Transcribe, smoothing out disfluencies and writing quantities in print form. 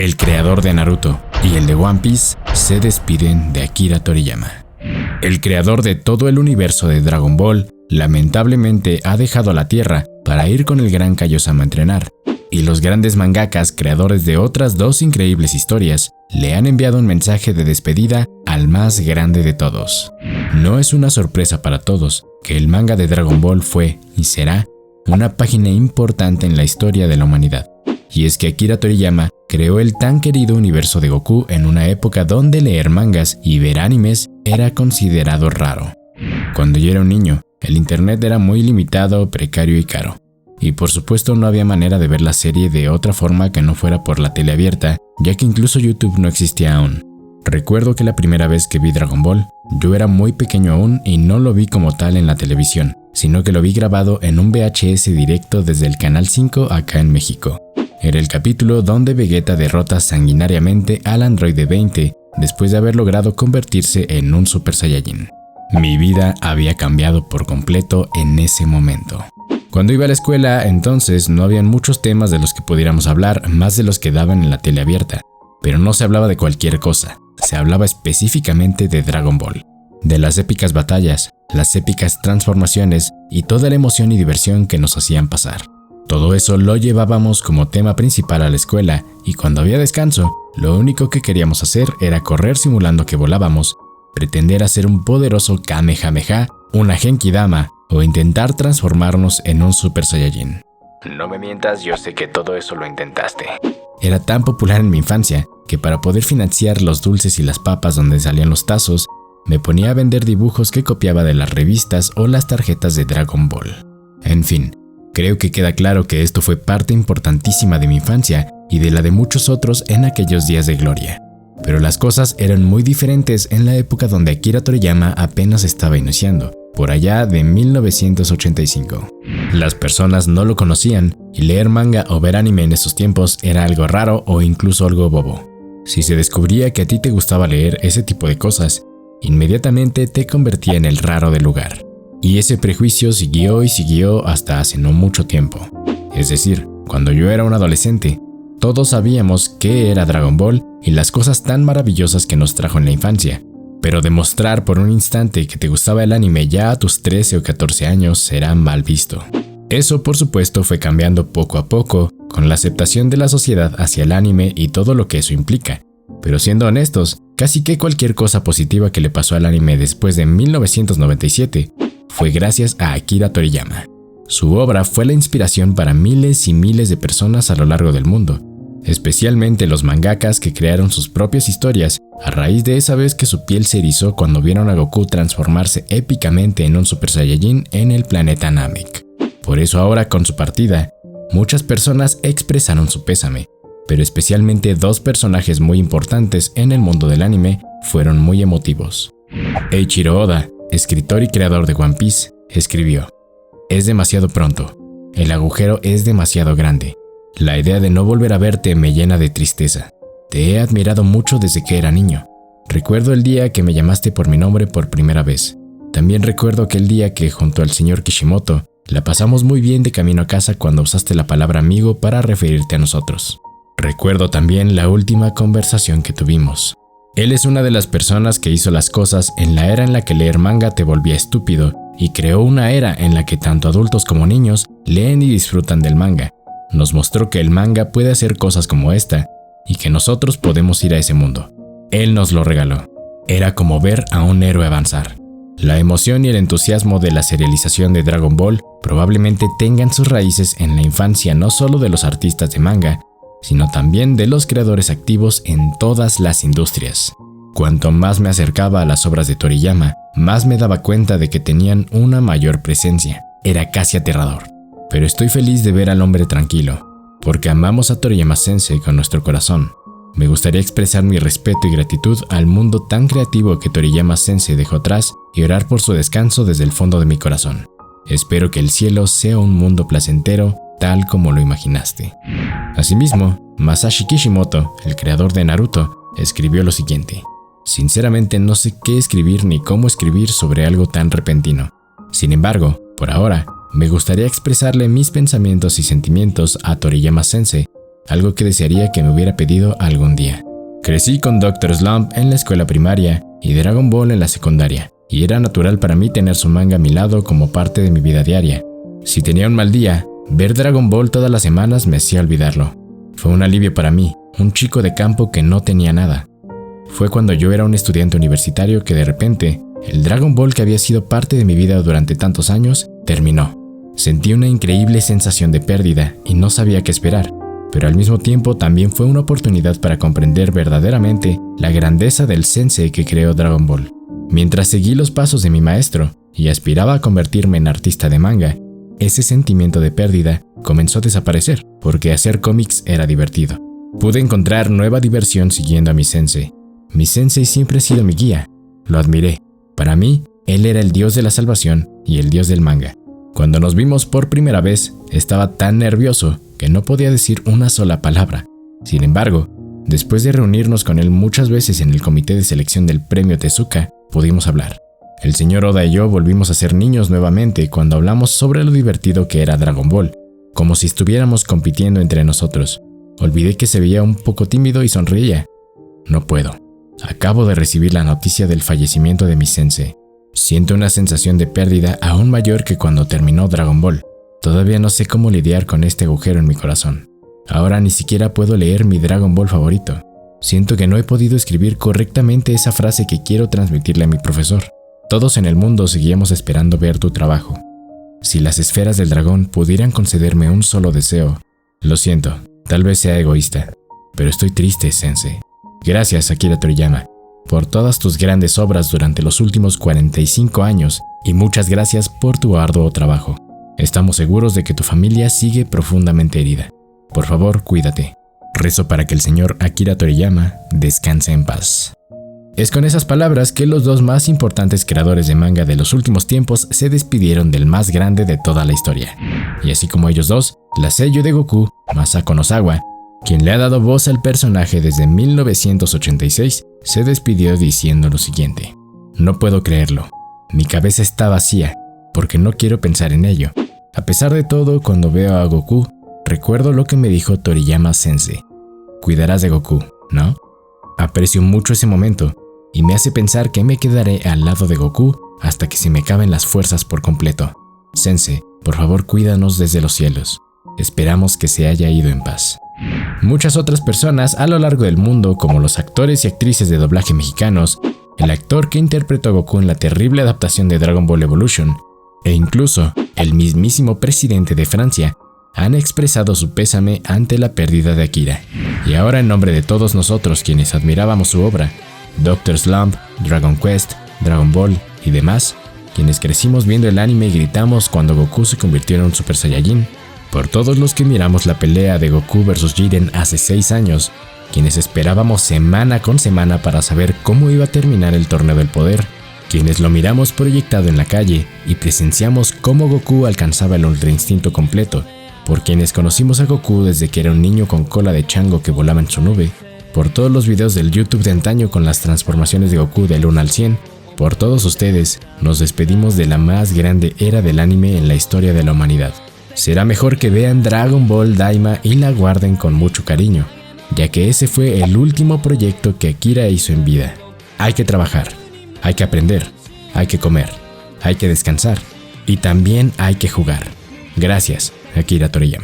El creador de Naruto y el de One Piece se despiden de Akira Toriyama. El creador de todo el universo de Dragon Ball lamentablemente ha dejado la Tierra para ir con el gran Kaiosama a entrenar, y los grandes mangakas creadores de otras dos increíbles historias le han enviado un mensaje de despedida al más grande de todos. No es una sorpresa para todos que el manga de Dragon Ball fue y será una página importante en la historia de la humanidad. Y es que Akira Toriyama creó el tan querido universo de Goku en una época donde leer mangas y ver animes era considerado raro. Cuando yo era un niño, el internet era muy limitado, precario y caro. Y por supuesto no había manera de ver la serie de otra forma que no fuera por la tele abierta, ya que incluso YouTube no existía aún. Recuerdo que la primera vez que vi Dragon Ball, yo era muy pequeño aún y no lo vi como tal en la televisión, sino que lo vi grabado en un VHS directo desde el Canal 5 acá en México. Era el capítulo donde Vegeta derrota sanguinariamente al androide 20 después de haber logrado convertirse en un Super Saiyajin. Mi vida había cambiado por completo en ese momento. Cuando iba a la escuela, entonces no habían muchos temas de los que pudiéramos hablar más de los que daban en la tele abierta, pero no se hablaba de cualquier cosa, se hablaba específicamente de Dragon Ball, de las épicas batallas, las épicas transformaciones y toda la emoción y diversión que nos hacían pasar. Todo eso lo llevábamos como tema principal a la escuela y cuando había descanso, lo único que queríamos hacer era correr simulando que volábamos, pretender hacer un poderoso Kamehameha, una Genkidama o intentar transformarnos en un Super Saiyajin. No me mientas, yo sé que todo eso lo intentaste. Era tan popular en mi infancia que para poder financiar los dulces y las papas donde salían los tazos, me ponía a vender dibujos que copiaba de las revistas o las tarjetas de Dragon Ball. En fin, creo que queda claro que esto fue parte importantísima de mi infancia y de la de muchos otros en aquellos días de gloria. Pero las cosas eran muy diferentes en la época donde Akira Toriyama apenas estaba iniciando, por allá de 1985. Las personas no lo conocían y leer manga o ver anime en esos tiempos era algo raro o incluso algo bobo. Si se descubría que a ti te gustaba leer ese tipo de cosas, inmediatamente te convertía en el raro del lugar. Y ese prejuicio siguió y siguió hasta hace no mucho tiempo. Es decir, cuando yo era un adolescente, todos sabíamos qué era Dragon Ball y las cosas tan maravillosas que nos trajo en la infancia. Pero demostrar por un instante que te gustaba el anime ya a tus 13 o 14 años será mal visto. Eso por supuesto fue cambiando poco a poco con la aceptación de la sociedad hacia el anime y todo lo que eso implica. Pero siendo honestos, casi que cualquier cosa positiva que le pasó al anime después de 1997 fue gracias a Akira Toriyama. Su obra fue la inspiración para miles y miles de personas a lo largo del mundo, especialmente los mangakas que crearon sus propias historias a raíz de esa vez que su piel se erizó cuando vieron a Goku transformarse épicamente en un Super Saiyajin en el planeta Namek. Por eso ahora con su partida, muchas personas expresaron su pésame, pero especialmente dos personajes muy importantes en el mundo del anime fueron muy emotivos. Eiichiro Oda, escritor y creador de One Piece, escribió: "Es demasiado pronto, el agujero es demasiado grande. La idea de no volver a verte me llena de tristeza. Te he admirado mucho desde que era niño. Recuerdo el día que me llamaste por mi nombre por primera vez. También recuerdo aquel día que junto al señor Kishimoto la pasamos muy bien de camino a casa cuando usaste la palabra amigo para referirte a nosotros. Recuerdo también la última conversación que tuvimos. Él es una de las personas que hizo las cosas en la era en la que leer manga te volvía estúpido y creó una era en la que tanto adultos como niños leen y disfrutan del manga. Nos mostró que el manga puede hacer cosas como esta y que nosotros podemos ir a ese mundo. Él nos lo regaló. Era como ver a un héroe avanzar. La emoción y el entusiasmo de la serialización de Dragon Ball probablemente tengan sus raíces en la infancia no solo de los artistas de manga, sino también de los creadores activos en todas las industrias. Cuanto más me acercaba a las obras de Toriyama, más me daba cuenta de que tenían una mayor presencia. Era casi aterrador. Pero estoy feliz de ver al hombre tranquilo, porque amamos a Toriyama Sensei con nuestro corazón. Me gustaría expresar mi respeto y gratitud al mundo tan creativo que Toriyama Sensei dejó atrás y orar por su descanso desde el fondo de mi corazón. Espero que el cielo sea un mundo placentero, tal como lo imaginaste". Asimismo, Masashi Kishimoto, el creador de Naruto, escribió lo siguiente: "Sinceramente no sé qué escribir ni cómo escribir sobre algo tan repentino. Sin embargo, por ahora, me gustaría expresarle mis pensamientos y sentimientos a Toriyama Sensei algo que desearía que me hubiera pedido algún día. Crecí con Dr. Slump en la escuela primaria y Dragon Ball en la secundaria, y era natural para mí tener su manga a mi lado como parte de mi vida diaria. Si tenía un mal día, ver Dragon Ball todas las semanas me hacía olvidarlo. Fue un alivio para mí, un chico de campo que no tenía nada. Fue cuando yo era un estudiante universitario que de repente, el Dragon Ball que había sido parte de mi vida durante tantos años, terminó. Sentí una increíble sensación de pérdida y no sabía qué esperar, pero al mismo tiempo también fue una oportunidad para comprender verdaderamente la grandeza del sensei que creó Dragon Ball. Mientras seguí los pasos de mi maestro y aspiraba a convertirme en artista de manga, ese sentimiento de pérdida comenzó a desaparecer porque hacer cómics era divertido. Pude encontrar nueva diversión siguiendo a mi sensei. Mi sensei siempre ha sido mi guía. Lo admiré. Para mí, él era el dios de la salvación y el dios del manga. Cuando nos vimos por primera vez, estaba tan nervioso que no podía decir una sola palabra. Sin embargo, después de reunirnos con él muchas veces en el comité de selección del premio Tezuka, pudimos hablar. El señor Oda y yo volvimos a ser niños nuevamente cuando hablamos sobre lo divertido que era Dragon Ball, como si estuviéramos compitiendo entre nosotros. Olvidé que se veía un poco tímido y sonreía. No puedo. Acabo de recibir la noticia del fallecimiento de mi sensei. Siento una sensación de pérdida aún mayor que cuando terminó Dragon Ball. Todavía no sé cómo lidiar con este agujero en mi corazón. Ahora ni siquiera puedo leer mi Dragon Ball favorito. Siento que no he podido escribir correctamente esa frase que quiero transmitirle a mi profesor. Todos en el mundo seguíamos esperando ver tu trabajo. Si las esferas del dragón pudieran concederme un solo deseo. Lo siento, tal vez sea egoísta, pero estoy triste, sensei. Gracias, Akira Toriyama, por todas tus grandes obras durante los últimos 45 años y muchas gracias por tu arduo trabajo. Estamos seguros de que tu familia sigue profundamente herida. Por favor, cuídate. Rezo para que el señor Akira Toriyama descanse en paz. Es con esas palabras que los dos más importantes creadores de manga de los últimos tiempos se despidieron del más grande de toda la historia. Y así como ellos dos, la seiyū de Goku, Masako Nozawa, quien le ha dado voz al personaje desde 1986, se despidió diciendo lo siguiente: no puedo creerlo. Mi cabeza está vacía, porque no quiero pensar en ello. A pesar de todo, cuando veo a Goku, recuerdo lo que me dijo Toriyama Sensei. Cuidarás de Goku, ¿no? Aprecio mucho ese momento, y me hace pensar que me quedaré al lado de Goku hasta que se me acaben las fuerzas por completo. Sensei, por favor cuídanos desde los cielos. Esperamos que se haya ido en paz. Muchas otras personas a lo largo del mundo, como los actores y actrices de doblaje mexicanos, el actor que interpretó a Goku en la terrible adaptación de Dragon Ball Evolution, e incluso el mismísimo presidente de Francia, han expresado su pésame ante la pérdida de Akira. Y ahora, en nombre de todos nosotros quienes admirábamos su obra, Dr. Slump, Dragon Quest, Dragon Ball y demás, quienes crecimos viendo el anime y gritamos cuando Goku se convirtió en un Super Saiyajin, por todos los que miramos la pelea de Goku vs Jiren hace 6 años, quienes esperábamos semana con semana para saber cómo iba a terminar el Torneo del Poder, quienes lo miramos proyectado en la calle y presenciamos cómo Goku alcanzaba el Ultra Instinto completo, por quienes conocimos a Goku desde que era un niño con cola de chango que volaba en su nube, por todos los videos del YouTube de antaño con las transformaciones de Goku del 1 al 100, por todos ustedes, nos despedimos de la más grande era del anime en la historia de la humanidad. Será mejor que vean Dragon Ball Daima y la guarden con mucho cariño, ya que ese fue el último proyecto que Akira hizo en vida. Hay que trabajar, hay que aprender, hay que comer, hay que descansar y también hay que jugar. Gracias, Akira Toriyama.